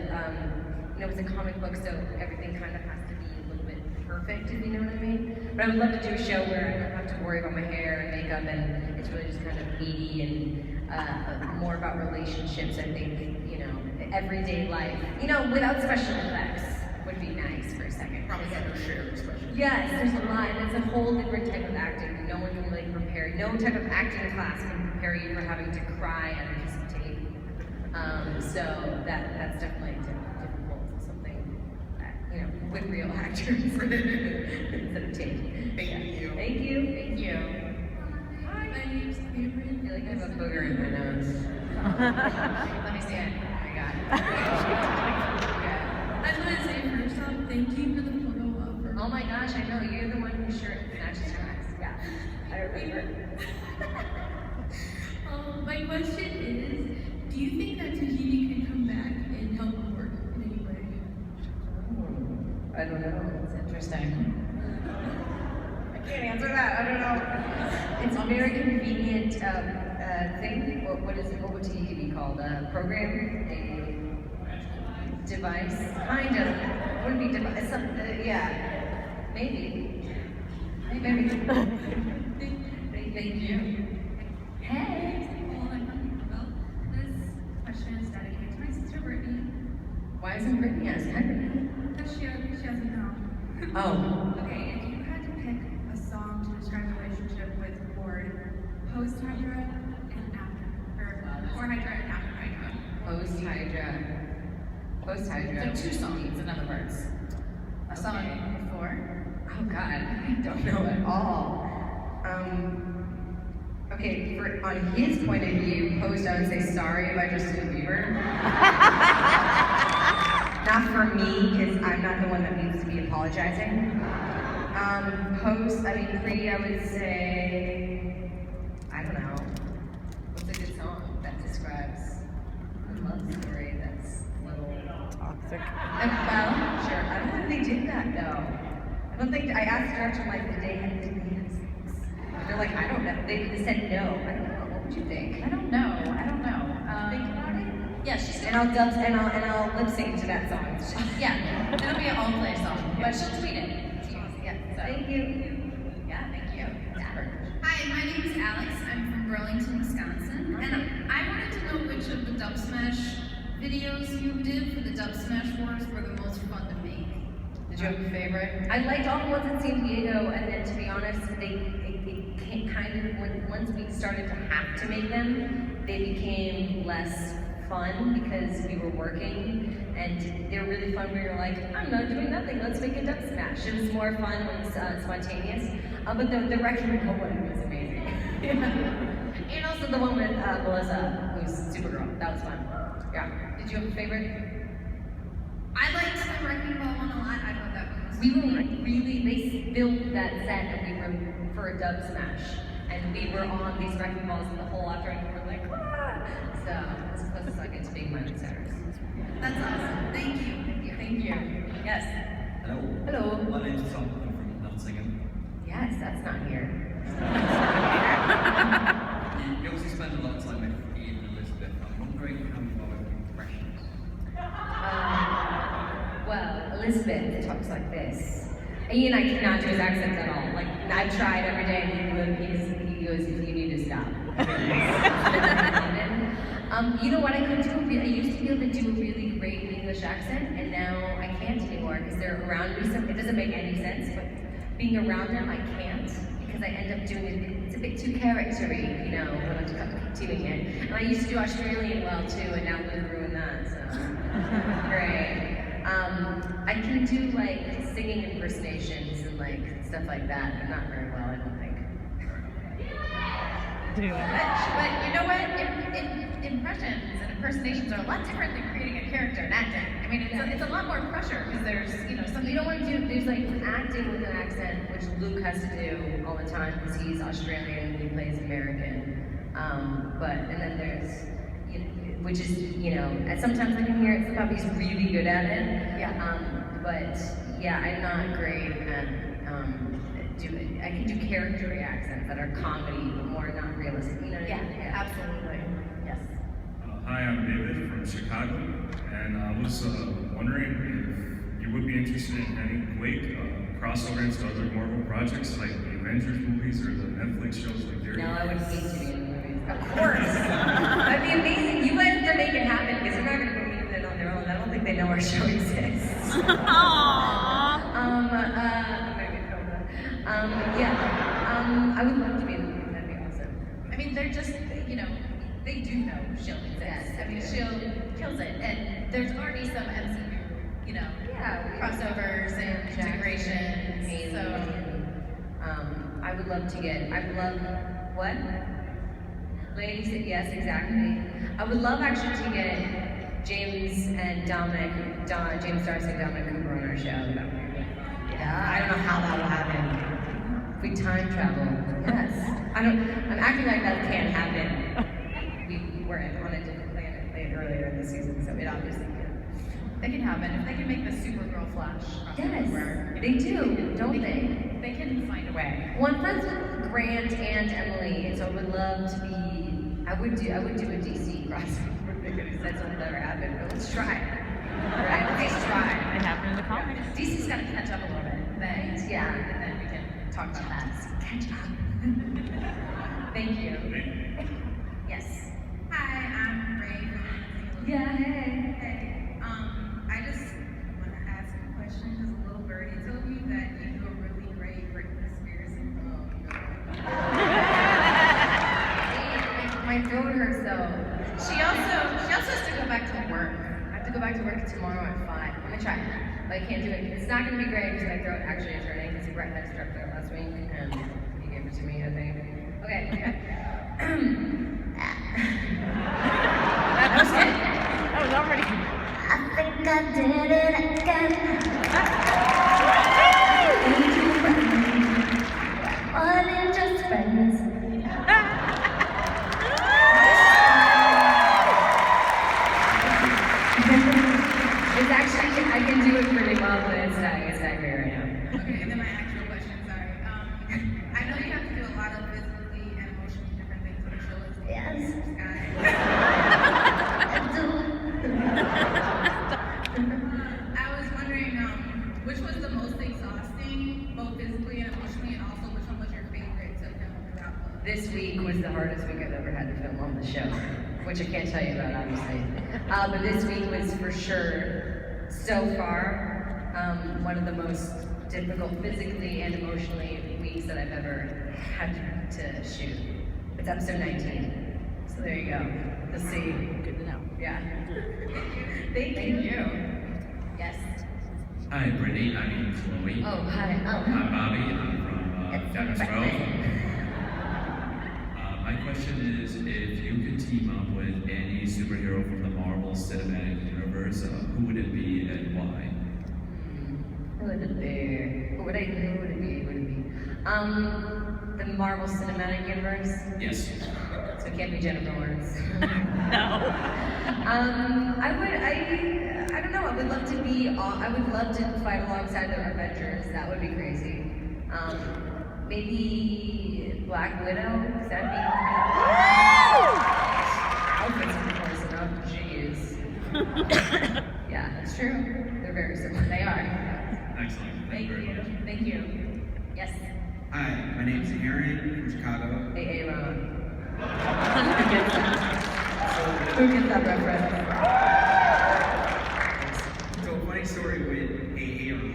you know, it's a comic book, so everything kind of has to be a little bit perfect, if you know what I mean. But I would love to do a show where I don't have to worry about my hair and makeup, and it's really just kind of meaty and more about relationships. I think, you know, everyday life, you know, without special effects would be nice for a second. Probably have to share the special. Yes, there's a lot, and it's a whole different type of acting. No one can really prepare. No type of acting class can prepare you for having to cry on a piece of tape. So that's definitely difficult. Something that, you know, with real actors instead of tape. Thank you. Thank you. Thank you. Hi, my name's Cameron. I feel like I have a booger in my nose. Let me see it. I got it. I just want to say first off, thank you for the photo of Oh my gosh, I know. You're the one whose shirt matches your eyes. Yeah, I remember. My question is, do you think that Tahiti can come back and help the work in any way? I don't know. It's interesting. I can't answer that. I don't know. It's a very convenient thing. What would Tahiti be called? A program? A device? Kind of. Would it be device? Yeah. Maybe. Maybe. Thank you. Hey. Well, this question is dedicated to my sister Brittany. Why isn't Brittany as Henry? Because she doesn't know. Oh. Okay, if you had to pick a song to describe the relationship with Ford, post Hydra and after, or before Hydra and after Hydra. Post Hydra. Post Hydra. So 2 songs, in other words. A song before. Oh God, I don't know at all. Okay, on his point of view, post, I would say Sorry by Justin Bieber. Not for me, because I'm not the one that needs to be apologizing. Post, I mean, pre, I would say, I don't know. What's a good song that describes a love story that's a little Toxic. well, sure. I don't think they did that though. I don't think I asked the director like the day did we have sex? And they're like, I don't know. They said no. I don't know. What would you think? I don't know. Think about it. Yeah, she's And gonna. I'll lip sync to that song. Yeah, it'll be an all play song, but she'll tweet it. Yeah. So. Thank you. Yeah, thank you. Hi, my name is Alex. I'm from Burlington, Wisconsin, and I wanted to know which of the Dub Smash videos you did for the Dub Smash Wars were the most fun to make. Did you have a favorite? I liked all the ones in San Diego, and then to be honest, it kind of, once we started to have to make them, they became less fun because we were working, and they were really fun where you're like, I'm not doing nothing, let's make a Dub Smash. It was more fun when it's spontaneous, but the Wrecking Ball one was amazing. And also the one with Melissa, who's Supergirl, that was fun. Yeah. Did you have a favorite? I liked the Wrecking Ball one a lot. I thought that one was We were really, they built that set and we were for a Dub Smash. And we were on these wrecking balls the whole afternoon and we were like, ah! So, it's the closest I get to being Miley Cyrus. That's awesome. Thank you. Thank you. Yes. Hello. Hello. My name's Tom. I'm from Nottingham. Yes, that's not here. Elizabeth talks like this. Ian, I cannot do his accents at all. Like, I've tried every day, and he goes, you need to stop. You know what I could do? I used to be able to do a really great English accent, and now I can't anymore because they're around me. So it doesn't make any sense, but being around them, I can't because I end up doing it. It's a bit too charactery, you know, when I'm doing it. And I used to do Australian well too, and now we've ruined that. So great. I can do like singing impersonations and like stuff like that, but not very well, I don't think. But you know what? Impressions and impersonations are a lot different than creating a character and acting. I mean, it's a lot more pressure because there's, you know, something You don't want to do, there's like acting with an accent, which Luke has to do all the time because he's Australian and he plays American. And then there's, you know, which is, you know, and sometimes I can hear it from he's really good at it. Yeah. But yeah, I'm not great at doing, I can do character accents that are comedy, but more not realistic, you know what I mean? Yeah, absolutely. Yes. Hi, I'm David from Chicago, and I was wondering if you would be interested in having Quake crossover into other Marvel projects like the Avengers movies or the Netflix shows like Daredevil. No, I would hate to be in the movies. Of course. That'd be amazing. You guys have to make it happen because you're not going to believe it on their own. I don't think they know our show exists. I would love to be in the movie. That'd be awesome. I mean, they're just, you know, they do know Shield exists. Yes, I mean, Shield kills it, and there's already some MCU, you know, crossovers and integrations. So, I would love to get. I would love what? Ladies, yes, exactly. I would love actually to get James and James Darcy and Dominic Cooper on our show. Yeah, I don't know how that will happen. If we time travel, yes. I'm acting like that can't happen. We were on a different planet earlier in the season, so it obviously can. they can happen. If they can make the Supergirl Flash crossover, They do, don't they? They can find a way. Well, I'm friends with Grant and Emily, so I would love to be. I would do a DC crossover because that's what never happened. But let's try it. Right? Let's try. It happened in the comics. DC's got to catch up a little bit. Right? Yeah. And then we can talk about that. Catch up. Thank you. Yes. Hi, I'm Ray. Yeah. Hey. Hey, I just want to ask a question because a little birdie told me that you do a really great Britney Spears impression. My throat hurts though. She also has to go back to work. I have to go back to work tomorrow at 5. I'm gonna try, but I can't do it. It's not gonna be great because my throat actually is hurting because Brett had strep throat last week and he gave it to me, I think. Okay. That was it. That was already. I think I did it again. More than just friends. It's actually, I can do it pretty well, but it's not great right now. Okay, and then my actual question, sorry. I know you have to do a lot of physically and emotionally different things on the show. Yes. I was wondering, which was the most exhausting, both physically and emotionally, and also which one was your favorite to film throughout the This week was the hardest week I've ever had to film on the show, which I can't tell you about, obviously. But this week was for sure, so far, one of the most difficult physically and emotionally weeks that I've ever had to shoot. It's episode 19. So there you go. You'll see. Good to know. Yeah. Thank you. Yes. Hi, Brittany. I'm Chloe. Oh, hi. Oh. I'm Bobby. I'm from Dallas Grove. My question is, if you could team up with any superhero from the Marvel Cinematic Universe, who would it be and why? Who would it be? Who would it be? The Marvel Cinematic Universe? Yes. So it can't be Jennifer Lawrence. No. I don't know, I would love to fight alongside the Avengers. That would be crazy. Maybe Black Widow, because that'd be outfits are close enough. Jeez. Yeah, that's true. They're very similar. They are. name's Aaron from Chicago. Hey, Aaron. Who gets that reference? So, funny story with Aaron.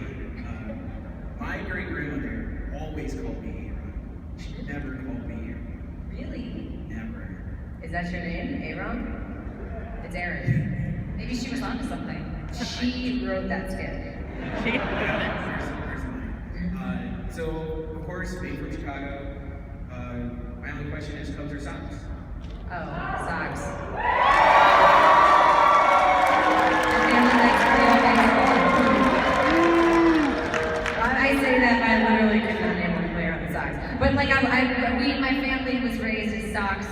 My great grandmother always called me Aaron. She never called me Aaron. Really? Never. Is that your name, Aaron? It's Aaron. Maybe she was onto something. She wrote that skit. So, of course, being from Chicago, my only question is Cubs or Sox? Oh, socks. I say that, but I literally could not name one player on the Sox. But like, my family was raised as Sox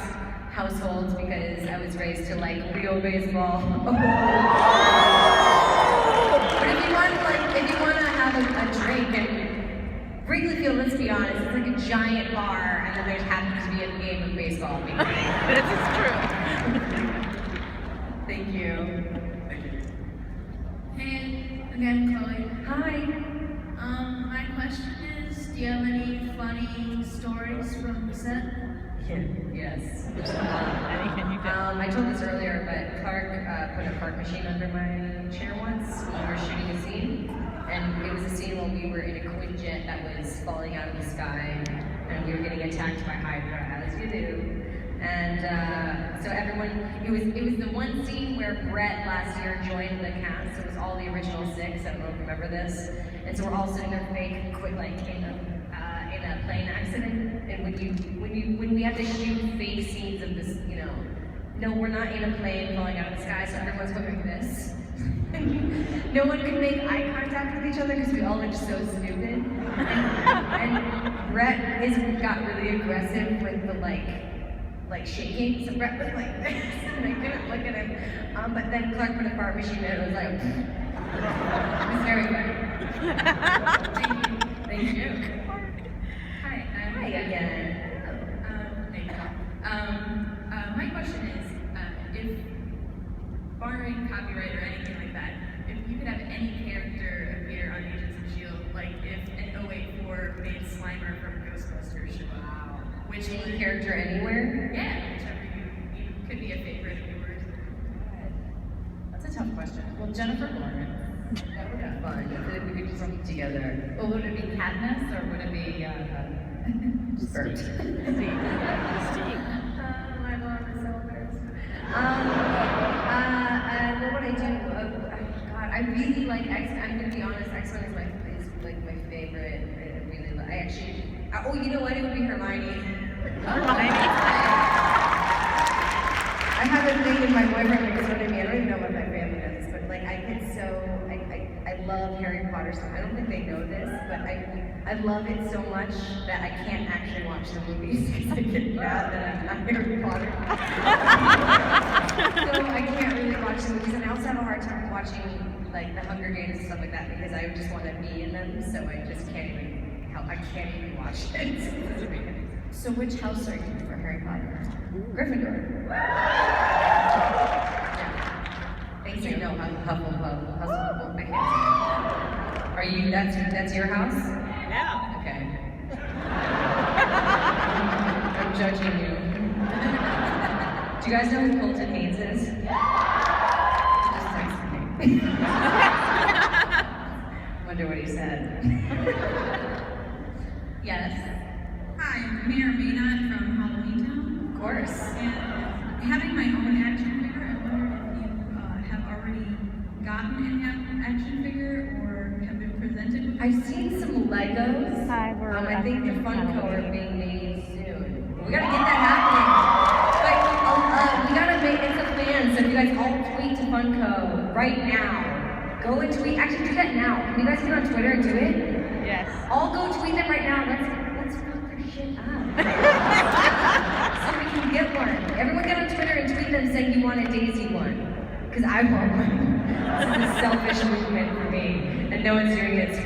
households because I was raised to like real baseball. But if you want to have a drink, and Wrigley Field, let's be honest, it's like a giant bar, and then there happens to be a game of baseball. This is true. Thank you. Hey, again, Chloe. Hi. My question is, do you have any funny stories from the set? Yes. Anything you can. I told this earlier, but Clark put a fart machine under my chair once when we were shooting a scene. And it was a scene when we were in a Quinjet that was falling out of the sky, and we were getting attacked by Hydra, as you do. And so everyone, it was the one scene where Brett last year joined the cast. So it was all the original 6. I don't know if you remember this. And so we're all sitting there fake, quit like in a plane accident. And when we have to shoot fake scenes of this, no, we're not in a plane falling out of the sky. So everyone's going like this. No one could make eye contact with each other because we all looked so stupid. And Brett got really aggressive with the like shaking. So Brett was like this, and I couldn't look at him. But then Clark put a fart machine in, and it was like, it was very funny. Thank you. Hi, Hi again. My question is, if barring copyright or anything like that, if you could have any character appear on Agents of S.H.I.E.L.D., like if an 084 made Slimer from Ghostbusters show up, which Any character anywhere? Yeah, whichever you could be a favorite of yours. That's a tough question. Well, Jennifer Lawrence. That would be fun. I feel like we could just work together. Well, would it be Katniss or would it be Bert. Steve. My mom is so embarrassed. What would I do? God, I really like X. I'm gonna be honest. X-Men is like my favorite. I really like. I actually. Oh, you know what? It would be Hermione. I have a thing with my boyfriend makes fun of me. I don't even know what my family does, but like I get so. I love Harry Potter so I don't think they know this, but I love it so much that I can't actually watch the movies because I get mad that I'm not Harry Potter. So I can't really watch the movies, and I also have a hard time watching like the Hunger Games and stuff like that because I just want to be in them, so I just can't even help. I can't even watch it. So which house are you for Harry Potter? Gryffindor. Thank you. No, Hufflepuff. I can't say it. Are you? That's your house? Yeah. Okay. I'm judging you. Do you guys know who Colton Haynes is? Just text me. Wonder what he said. Yes. Hi, I'm Mayor Maynard from Halloween Town. Of course. And having my own action figure, I wondered if you have already gotten any action figure or have been presented with. I've seen some Legos. Hi, we're I think the kind Funko of are being made soon. We gotta get that happening. But we gotta make it's a fan, so if you guys all tweet to Funko right now. Go and tweet. Actually, do that now. Can you guys get on Twitter and do it? Yes. All go tweet them right now. Let's fuck their shit up. So we can get one. Everyone get on Twitter and tweet them saying you want a Daisy one. Because I want one. This is a selfish movement for me. And no one's doing it.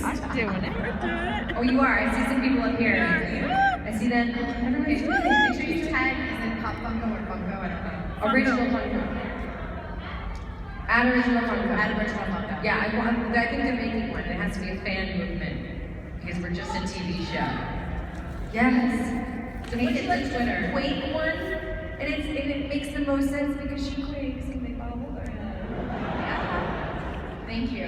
I'm doing it. Oh, you are. I see some people up here. I see them. Everybody's Make sure you tag is it Pop Funko or Funko, I don't know. Original Funko. Add original Funko. Add original Funko. Yeah, I think they're making one. It has to be a fan movement. Because we're just a TV show. Yes. Make it like to Twitter. Quake one, and it makes the most sense because she quakes and they bobble. Yeah. Thank you.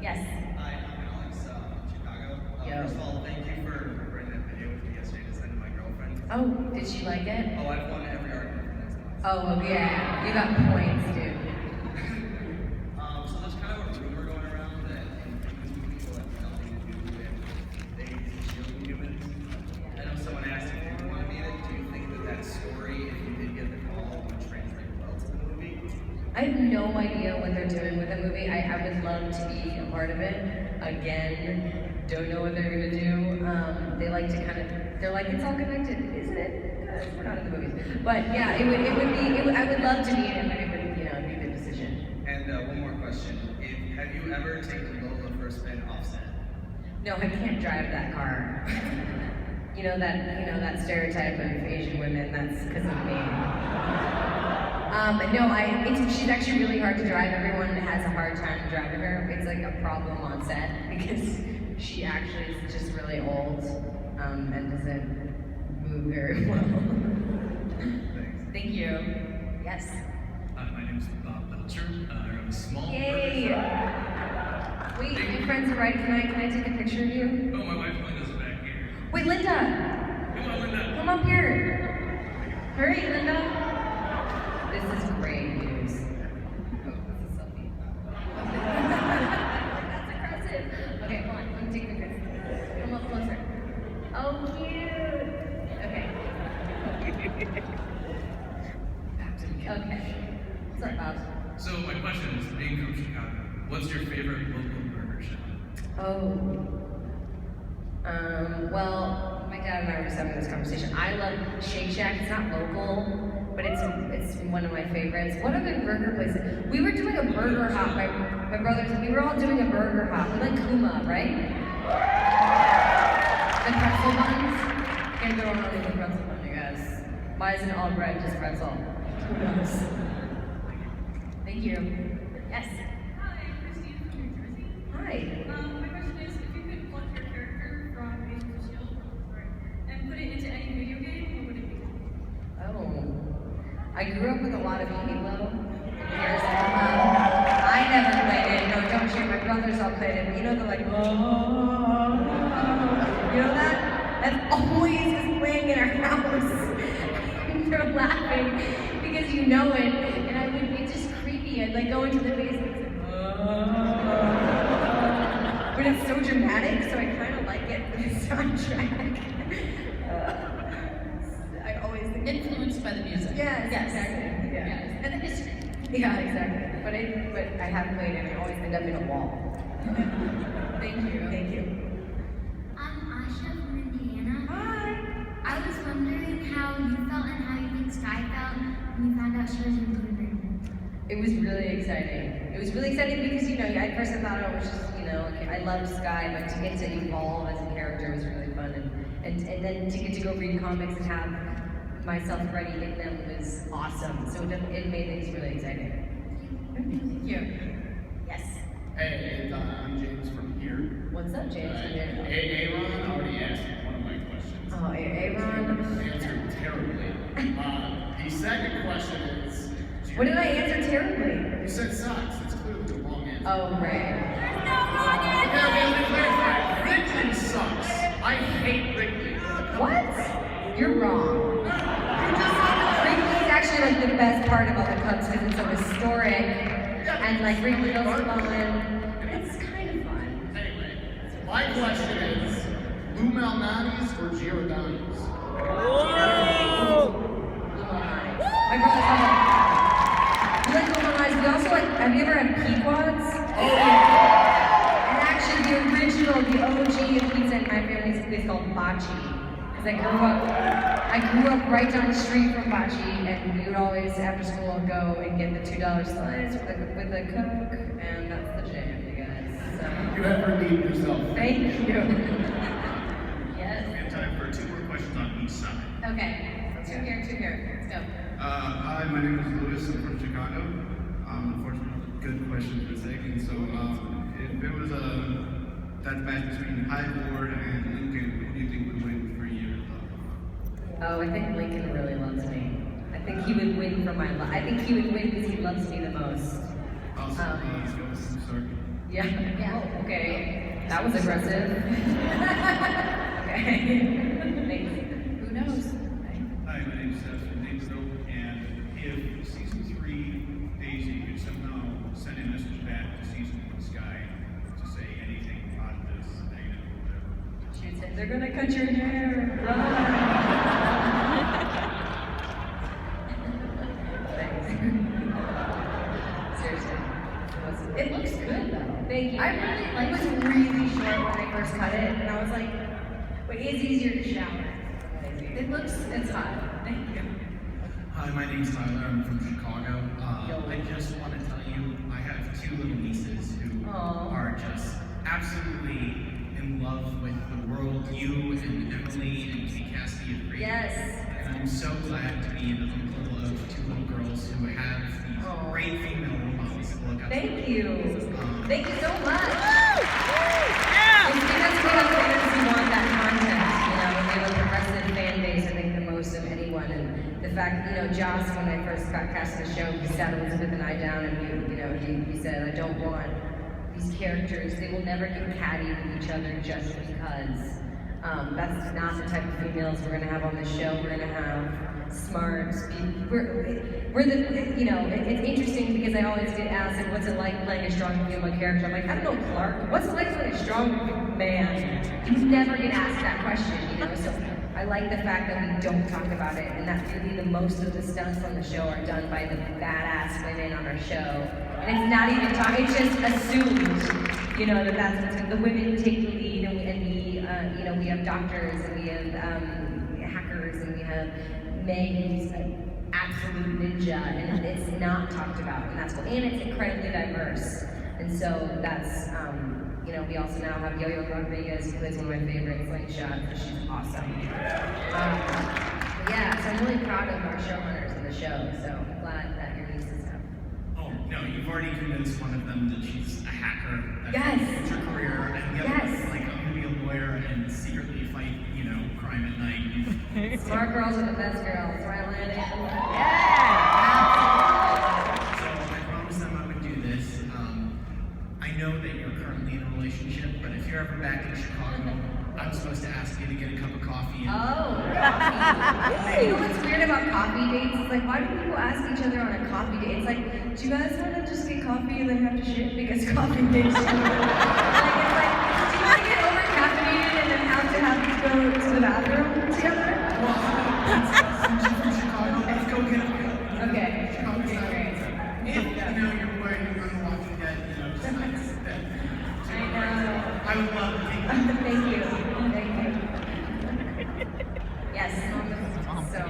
Yes. Hi, I'm Alex from Chicago. Yo. First of all, thank you for recording that video with me yesterday to send to my girlfriend. Oh, did she like it? Oh, I've won every argument for next month. Oh, yeah. You got points, dude. So there's kind of a rumor going around that in this movie people have nothing to do with babies and children humans. I know someone asked if you want to be in it. Do you think that story, if you did get the call, would translate well to the movie? I have no idea what they're doing with the movie. I would love to be a part of it. Again, don't know what they're gonna do. They like to kind of, they're like, it's all connected, isn't it? We're not in the movies. But yeah, I would love to be in it, but it would, be a good decision. And one more question. Have you ever taken Lola for a spin offset? No, I can't drive that car. that stereotype of Asian women, that's because of me. No, she's actually really hard to drive. Everyone has a hard time driving her. It's like a problem on set because she actually is just really old and doesn't move very well. Thank you. Yes. Hi, my name is Bob Belcher. I'm a small Yay! Wait, your friends are right. Can I take a picture of you? Oh, my wife Linda's back here. Wait, Linda! Come on, Linda. Come up here. Hurry, Linda. This is great news. Oh, this is selfie. That's aggressive. Okay, come on. Let me take pictures. Come up closer. Oh, cute. Okay. Okay. Sorry, Bob. So my question is, being from Chicago, what's your favorite local burger shop? Oh. Well, my dad and I were just having this conversation. I love Shake Shack. It's not local, but it's one of my favorites. What other burger places? We were doing a burger hop. My brothers, we were all doing a burger hop. We like Kuma, right? The pretzel buns. Can't go wrong with the pretzel bun, you guys. Why isn't all bread just pretzel? Who knows? Thank you. Yes. Hi, Christine from New Jersey. Hi. My question is, if you could pluck your character from Agents of S.H.I.E.L.D. And put it into any video game, what would it be? Oh. I grew up with a lot of Halo. I never played it. No, don't share. My brothers all played it. You know, they're like, oh. You know that? That's always was playing in our house. They're laughing because you know it. And it's just creepy. I'd like go into the basement and say, but it's so dramatic, so I kind of like it for the soundtrack. I always think Influenced by the music. Yes, Yes. exactly. Yeah. Yes. And the history. Yeah, exactly. But I have played it and I always end up in a wall. Thank you. Thank you. I'm Asha from Indiana. Hi. I was wondering how you felt and how you think Sky felt when you found out she was in Blue Green. It was really exciting. It was really exciting because, at first I thought it was just, okay, I loved Sky, but to get to evolve as a character was really fun. And then to get to go read comics and have myself ready in them was awesome. So it made things really exciting. Thank you. Yes. Hey, I'm James from here. What's up, James? Aaron already asked one of my questions. Oh, Aaron. Answered terribly. The second question is... What did I answer terribly? You said sucks. It's clearly the wrong answer. Oh, right. There's no wrong answer! Okay, let me clarify. Wrigley sucks. I hate Wrigley. What? You're wrong. Wrigley is actually like the best part about the Cubs because it's so historic and like Wrigley goes fun. It's kind of fun. Anyway, my question is, Lou Malnati's or Giordano's? My brother's home. We like Lou Malnati's. We also like, have you ever had Pequods? Oh yeah. And actually the original, the OG pizza in my family's place called Baci. Because I grew up right down the street from Baci, and we would always, after school, go and get the $2 slice with a Coke, and that's the jam, you guys. So. You have redeemed yourself. Thank you. Yes. We have time for 2 more questions on each side. Okay. Two here. Let's go. Hi, my name is Louis. I'm from Chicago. Unfortunately, good question was taken. So, if it was that match between High Board and Lincoln, who do do you think would win for you? Oh, I think Lincoln really loves me. I think he would win for my love. I think he would win because he loves me the most. Awesome. Let's go with some sorry. Yeah. Oh, okay. That was aggressive. Okay. Thanks. Who knows? Hi, my name is Seth from Nashville, and if season 3 Daisy could somehow send a message back to season 1 Sky to say anything positive, negative, whatever. She would say, they're gonna cut your hair. Seriously. It looks good though. Thank you. I really like it. Was really short when I first cut it, and I was like, but it's easier to shower. It's hot. Thank you. Hi, my name's Tyler. I'm from Chicago. I just want to tell you, I have 2 little nieces who are just absolutely in love with the world you and Emily and Kate Cassidy have created. Yes. And I'm so glad to be an uncle of 2 little girls who have these great female role models to look up to. Thank you. Thank you so much. It's because we have fans who want that content. You know, we have a progressive fan base, I think, the most of anyone. And the fact, Joss, when I first got cast in the show, he sat Elizabeth and I down and he said, I don't want these characters, they will never get catty with each other just because. That's not the type of females we're gonna have on the show. We're gonna have smart people. We're the, it's interesting because I always get asked, like, what's it like playing a strong female character? I'm like, I don't know, Clark. What's it like playing a strong man? You never get asked that question, So I like the fact that we don't talk about it, and that really the most of the stunts on the show are done by the badass women on our show. And it's not even talk, it's just assumed, that that's what's, the women take the lead, and we have doctors, and we have hackers, and we have Meg, who's an absolute ninja, and it's not talked about, and that's cool. And it's incredibly diverse, and so that's, we also now have Yo-Yo Rodriguez, who is one of my favorite slingshots, and she's awesome. So I'm really proud of our showrunners in the show, so I'm glad that your nieces have. Oh, no, you've already convinced one of them that she's a hacker. Yes. That's her career. And the other one's like, I'm going to be a lawyer and secretly fight, crime at night. Smart girls are the best girls, right, Lanny? So I promised them I would do this. I know that you're currently in a relationship, but if you're ever back in Chicago, I'm supposed to ask you to get a cup of coffee. Coffee. You know what's weird about coffee dates? It's like, why do people ask each other on a coffee date? It's like, do you guys want to just get coffee and then have to shit because coffee dates? It's like, do you want to get over caffeinated and then have to go to the bathroom together? Well, since you're from Chicago, let's go get a cup. Okay. Great. If you're worried you're going to watch it yet, just nice. I know. I would love to take that. Thank you. Yes. I'm so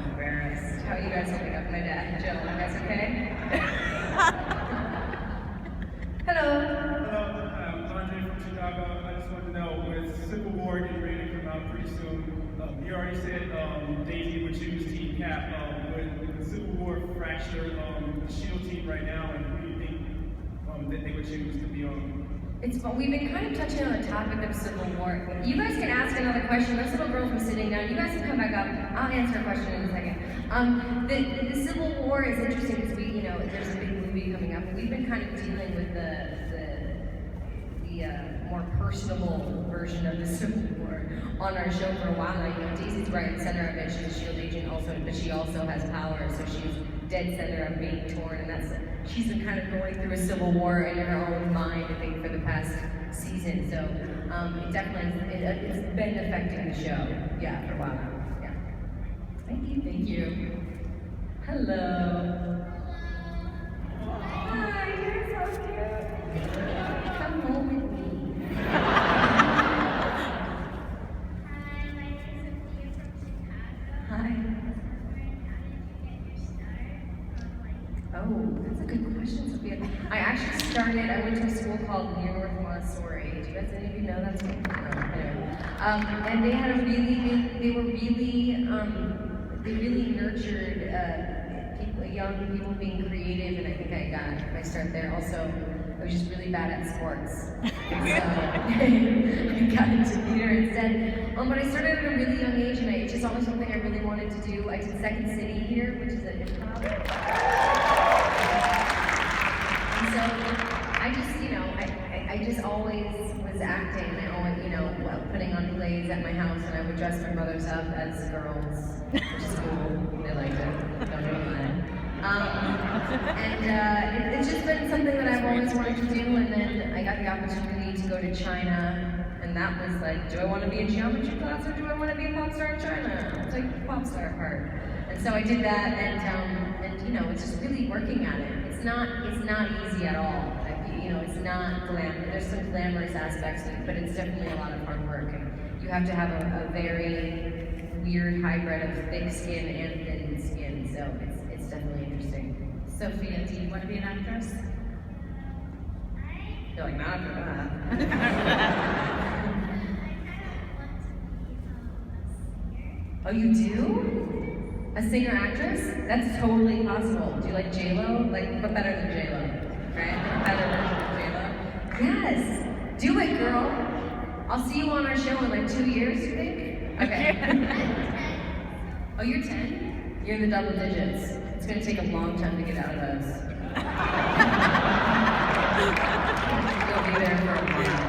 embarrassed. How are you guys holding up? My dad, Jill, you guys okay? Hello. Hello, I'm Andre from Chicago. I just want to know, with Civil War getting ready to come out pretty soon, you already said Daisy would choose Team Cap. With the Civil War fracture, the SHIELD team right now, and who do you think that they would choose to be on? It's fun. We've been kind of touching on the topic of Civil War. You guys can ask another question. There's little girl from sitting down. You guys can come back up. I'll answer a question in a second. The Civil War is interesting because there's a big movie coming up. We've been kind of dealing with the more personable version of the Civil War on our show for a while now. Daisy's right in center of it. She's a SHIELD agent also, but she also has power, so she's dead center of being torn, and she's been kind of going through a civil war in her own mind, I think, for the past season. So it definitely it's been affecting the show, for a while now. Yeah. Thank you. Thank you. Hello. Hi, you're so cute. Come home with me. Hi. Oh, that's a good question, Sophia. I went to a school called Near North Montessori. Do you guys, any of you know that school? No, anyway. And they had they really nurtured young people being creative, and I think I got my start there. Also, I was just really bad at sports. And so I got into theater instead. But I started at a really young age, and it's just always something I really wanted to do. I did Second City here, which is an improv. And so I just, you know, I just always was acting, and I always, you know, putting on plays at my house, and I would dress my brothers up as girls, which is cool. They liked it. Don't get mad. It's just been something that I've always wanted to do, and then I got the opportunity to go to China, and that was like, do I want to be in geometry class or do I want to be a pop star in China? It's like the pop star part. And so I did that, and you know, it's just really working at it. It's not easy at all. You know, it's not there's some glamorous aspects to it, but it's definitely a lot of hard work. And you have to have a very weird hybrid of thick skin and thin skin, so it's definitely interesting. Sophia, do you want to be an actress? You're like, not after that. Oh, you do? A singer-actress? That's totally possible. Do you like J-Lo? Like, but better than J-Lo, right? Better than J-Lo. Yes! Do it, girl! I'll see you on our show in like 2 years, you think? Okay. Oh, you're 10? You're in the double digits. It's gonna take a long time to get out of those. You'll be there for a while.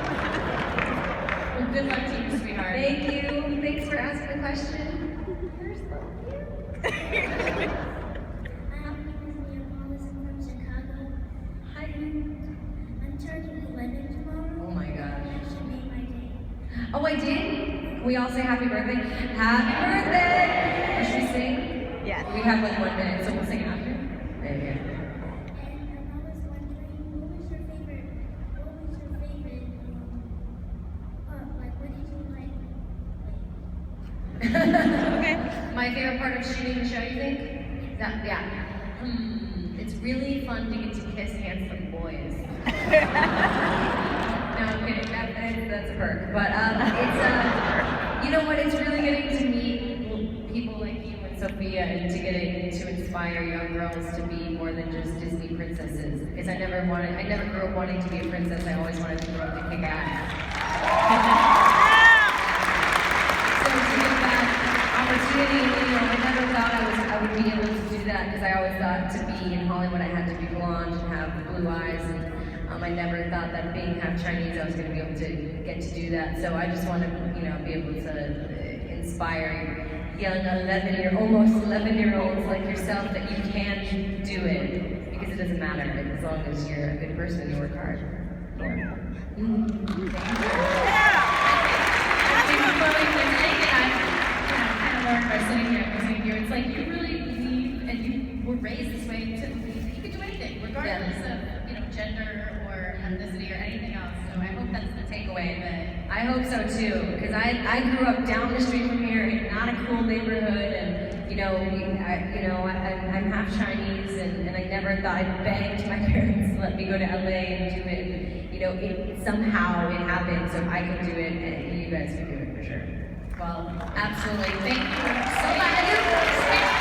Well, good luck to you, sweetheart. Thank you. Thanks for asking the question. Oh my gosh. Oh, I did? Can we all say happy birthday? Happy birthday! Should we sing? Yeah. We have like 1 minute, so we'll sing after. There you go. My favorite part of shooting the show, you think? Yeah. It's really fun to get to kiss handsome boys. No, I'm kidding. That's a perk. But it's you know what? It's really getting to meet people like you and Sophia, and to getting to inspire young girls to be more than just Disney princesses. Because I never grew up wanting to be a princess. I always wanted to grow up to kick ass. Opportunity, you know, I never thought I would be able to do that, because I always thought to be in Hollywood I had to be blonde and have blue eyes, and I never thought that being half Chinese I was going to be able to get to do that. So I just want to, you know, be able to inspire young almost 11-year-olds like yourself that you can do it, because it doesn't matter as long as you're a good person and you work hard. By sitting here and listening to you, it's like you really believe, and you were raised this way to believe you could do anything, regardless of, you know, gender or ethnicity or anything else. So I hope that's the takeaway. But I hope so too, because I grew up down the street from here in not a cool neighborhood, and you know, I'm half Chinese, and I never thought I'd begged my parents to let me go to LA and do it. And, you know, somehow it happened, so I can do it, and you guys can do it for sure. well, absolutely. Thank you so much.